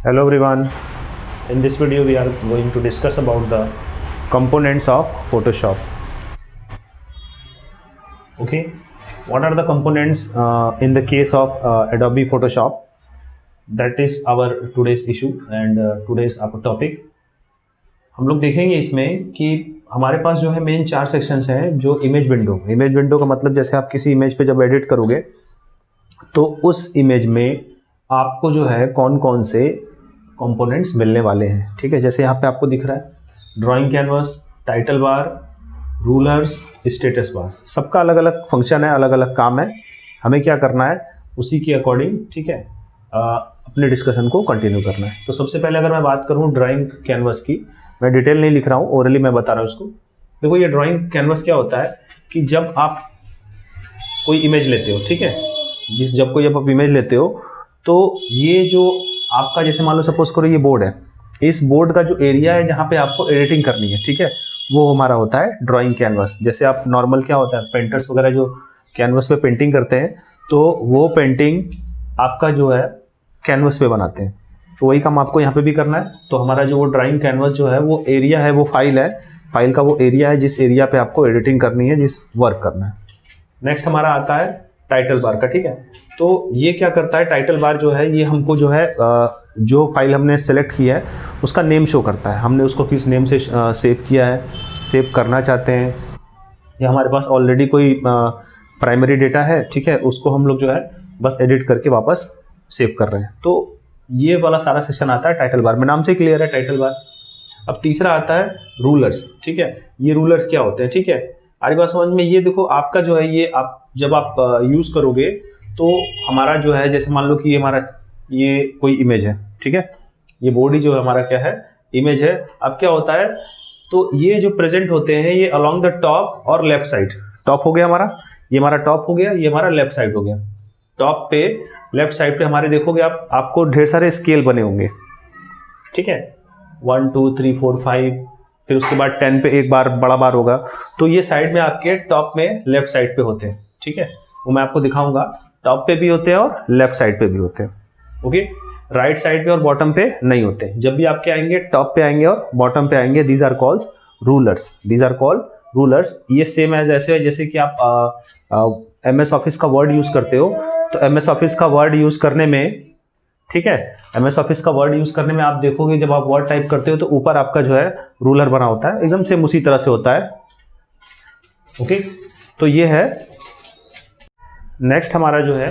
Hello everyone. In this video we are going to discuss about the components of Photoshop. Okay, what are the components in the case of Adobe Photoshop? That is our today's issue and today's our topic. हम लोग देखेंगे इसमें कि हमारे पास जो है main 4 sections हैं। जो इमेज विंडो का मतलब जैसे आप किसी इमेज पे जब एडिट करोगे तो उस इमेज में आपको जो है कौन कौन से कंपोनेंट्स मिलने वाले हैं। ठीक है, जैसे यहाँ पे आपको दिख रहा है drawing canvas, title bar, rulers, status bar. सबका अलग अलग फंक्शन है, अलग अलग काम है। हमें क्या करना है उसी के अकॉर्डिंग, ठीक है, अपने डिस्कशन को कंटिन्यू करना है। तो सबसे पहले अगर मैं बात करूँ ड्राइंग कैनवस की, मैं डिटेल नहीं लिख रहा हूँ, ओरली मैं बता रहा हूँ उसको। देखो ये ड्राइंग कैनवस क्या होता है कि जब आप कोई इमेज लेते हो, ठीक है, जब कोई आप इमेज लेते हो तो ये जो आपका, जैसे मान लो सपोज करो ये बोर्ड है, इस बोर्ड का जो एरिया है जहाँ पे आपको एडिटिंग करनी है, ठीक है, वो हमारा होता है ड्राइंग कैनवस। जैसे आप नॉर्मल क्या होता है पेंटर्स वगैरह जो कैनवस पे पेंटिंग करते हैं तो वो पेंटिंग आपका जो है कैनवस पे बनाते हैं, तो वही काम आपको यहाँ पे भी करना है। तो हमारा जो वो ड्राइंग कैनवस जो है वो एरिया है, वो फाइल है, फाइल का वो एरिया है जिस एरिया पे आपको एडिटिंग करनी है, जिस वर्क करना है। नेक्स्ट हमारा आता है टाइटल बार का, ठीक है। तो ये क्या करता है, टाइटल बार जो है ये हमको जो है जो फाइल हमने सेलेक्ट किया है उसका नेम शो करता है, हमने उसको किस नेम से सेव किया है, सेव करना चाहते हैं, या हमारे पास ऑलरेडी कोई प्राइमरी डेटा है, ठीक है, उसको हम लोग जो है बस एडिट करके वापस सेव कर रहे हैं। तो ये वाला सारा सेक्शन आता है टाइटल बार में, नाम से क्लियर है टाइटल बार। अब तीसरा आता है रूलर्स, ठीक है। ये रूलर्स क्या होते हैं, ठीक है, आगे बात समझ में। ये देखो आपका जो है ये आप जब आप यूज़ करोगे तो हमारा जो है, जैसे मान लो कि हमारा ये कोई इमेज है, ठीक है, ये बॉडी जो है हमारा क्या है इमेज है। अब क्या होता है, तो ये जो प्रेजेंट होते हैं ये अलोंग द टॉप और लेफ्ट साइड। टॉप हो गया हमारा, ये हमारा टॉप हो गया, ये हमारा लेफ्ट साइड हो गया। टॉप पे लेफ्ट साइड पे हमारे देखोगे आप, आपको ढेर सारे स्केल बने होंगे, ठीक है, 1 2 3 4 5, फिर उसके बाद 10 पे एक बार बड़ा बार होगा। तो ये साइड में आपके टॉप में लेफ्ट साइड पे होते हैं, ठीक है, वो मैं आपको दिखाऊंगा। टॉप पे भी होते हैं और लेफ्ट साइड पे भी होते हैं, ओके। राइट साइड पे और बॉटम पे नहीं होते। जब भी आपके आएंगे टॉप पे आएंगे और बॉटम पे आएंगे, these are called rulers, these are called rulers. ये सेम एज ऐसे है जैसे कि आप MS ऑफिस का वर्ड यूज करते हो, तो MS ऑफिस का वर्ड यूज करने में, ठीक है, MS ऑफिस का वर्ड यूज करने में आप देखोगे जब आप वर्ड टाइप करते हो तो ऊपर आपका जो है रूलर बना होता है, एकदम सेम उसी तरह से होता है, ओके। तो ये है। नेक्स्ट हमारा जो है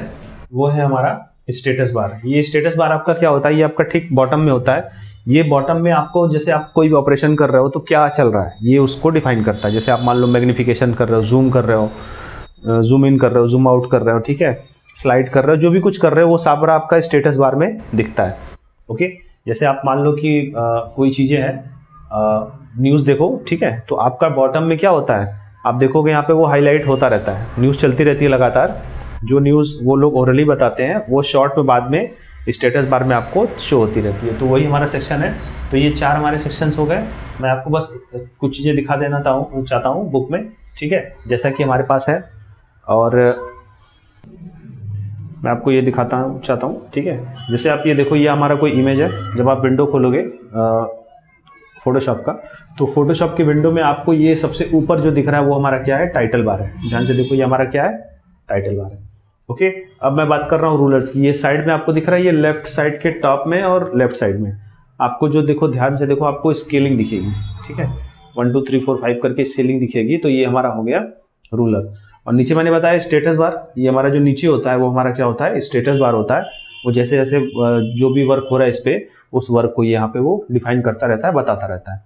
वो है हमारा स्टेटस बार। ये स्टेटस बार आपका क्या होता है, ये आपका ठीक बॉटम में होता है। ये बॉटम में आपको, जैसे आप कोई भी ऑपरेशन कर रहे हो तो क्या चल रहा है ये उसको डिफाइन करता है। जैसे आप मान लो मैग्निफिकेशन कर रहे हो, जूम कर रहे हो, जूम इन कर रहे हो, जूम आउट कर रहे हो, ठीक है, स्लाइड कर रहे हो, जो भी कुछ कर रहे हो वो सारा आपका स्टेटस बार में दिखता है, ओके। जैसे आप मान लो कि कोई चीज़ें हैं, न्यूज़ देखो, ठीक है, तो आपका बॉटम में क्या होता है, आप देखोगे यहाँ पे वो हाईलाइट होता रहता है, न्यूज़ चलती रहती है लगातार। जो न्यूज़ वो लोग ओरली बताते हैं वो शॉर्ट में बाद में स्टेटस बार में आपको शो होती रहती है। तो वही हमारा सेक्शन है। तो ये 4 हमारे सेक्शंस हो गए। मैं आपको बस कुछ चीज़ें दिखा देना चाहता हूँ बुक में, ठीक है, जैसा कि हमारे पास है, और मैं आपको ये चाहता हूँ, ठीक है। जैसे आप ये देखो, ये हमारा कोई इमेज है। जब आप विंडो खोलोगे फोटोशॉप का, तो फोटोशॉप की विंडो में आपको ये सबसे ऊपर जो दिख रहा है वो हमारा क्या है, टाइटल बार है। ध्यान से देखो, ये हमारा क्या है, टाइटल बार है, ओके। अब मैं बात कर रहा हूँ रूलर्स की। ये साइड में आपको दिख रहा है, ये लेफ्ट साइड के टॉप में और लेफ्ट साइड में आपको जो देखो, ध्यान से देखो, आपको स्केलिंग दिखेगी, ठीक है, 1 2 3 4 5 करके स्केलिंग दिखेगी। तो ये हमारा हो गया रूलर। और नीचे मैंने बताया स्टेटस बार, ये हमारा जो नीचे होता है वो हमारा क्या होता है, स्टेटस बार होता है। वो जैसे जैसे जो भी वर्क हो रहा है इस पर, उस वर्क को यहाँ पे वो डिफाइन करता रहता है, बताता रहता है।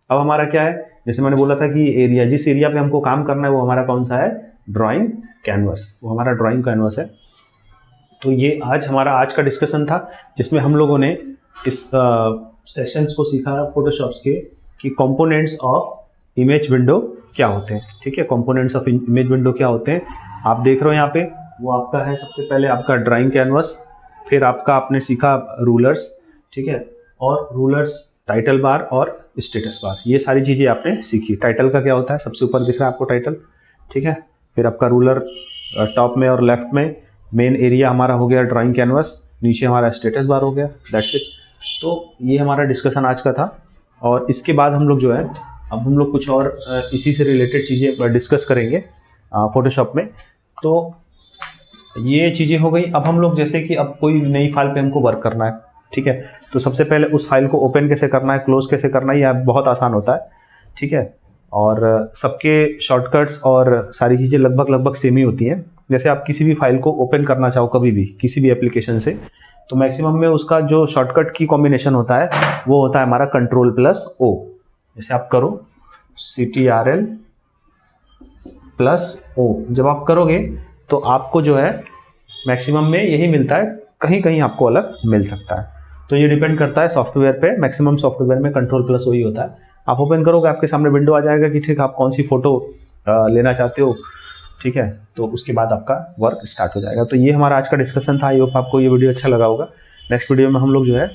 अब हमारा क्या है, जैसे मैंने बोला था कि एरिया, जिस एरिया पे हमको काम करना है वो हमारा कौन सा है, ड्राइंग कैनवस, वो हमारा ड्राइंग कैनवस है। तो ये आज का डिस्कशन था जिसमें हम लोगों ने इस सेक्शंस को सीखा फोटोशॉप्स के, कि कंपोनेंट्स ऑफ इमेज विंडो क्या होते हैं, ठीक है, कंपोनेंट्स ऑफ इमेज विंडो क्या होते हैं। आप देख रहे हो यहाँ पे, वो आपका है सबसे पहले आपका ड्राइंग कैनवस, फिर आपका आपने सीखा रूलर्स, ठीक है, और रूलर्स, टाइटल बार और स्टेटस बार, ये सारी चीज़ें आपने सीखी। टाइटल का क्या होता है, सबसे ऊपर दिख रहा है आपको टाइटल, ठीक है, फिर आपका रूलर टॉप में और लेफ्ट में, मेन एरिया हमारा हो गया ड्राइंग कैनवस, नीचे हमारा स्टेटस बार हो गया, दैट्स इट। तो ये हमारा डिस्कशन आज का था, और इसके बाद हम लोग जो है अब हम लोग कुछ और इसी से रिलेटेड चीज़ें डिस्कस करेंगे फोटोशॉप में। तो ये चीज़ें हो गई। अब हम लोग जैसे कि अब कोई नई फाइल पे हमको वर्क करना है, ठीक है, तो सबसे पहले उस फाइल को ओपन कैसे करना है, क्लोज कैसे करना है, यह बहुत आसान होता है, ठीक है। और सबके शॉर्टकट्स और सारी चीज़ें लगभग सेम ही होती हैं। जैसे आप किसी भी फाइल को ओपन करना चाहो कभी भी किसी भी एप्लीकेशन से, तो मैक्सिमम में उसका जो शॉर्टकट की कॉम्बिनेशन होता है वो होता है हमारा Ctrl+O। जैसे आप करो Ctrl+O, जब आप करोगे तो आपको जो है मैक्सिमम में यही मिलता है, कहीं कहीं आपको अलग मिल सकता है। तो ये डिपेंड करता है सॉफ्टवेयर पे। मैक्सिमम सॉफ्टवेयर में Ctrl+O ही होता है। आप ओपन करोगे आपके सामने विंडो आ जाएगा कि ठीक, आप कौन सी फोटो लेना चाहते हो, ठीक है, तो उसके बाद आपका वर्क स्टार्ट हो जाएगा। तो ये हमारा आज का डिस्कशन था। आई होप आपको ये वीडियो अच्छा लगा होगा। नेक्स्ट वीडियो में हम लोग जो है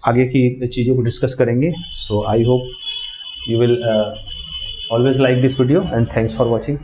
आगे की चीज़ों को डिस्कस करेंगे। So I hope you will always like this video, and thanks for watching.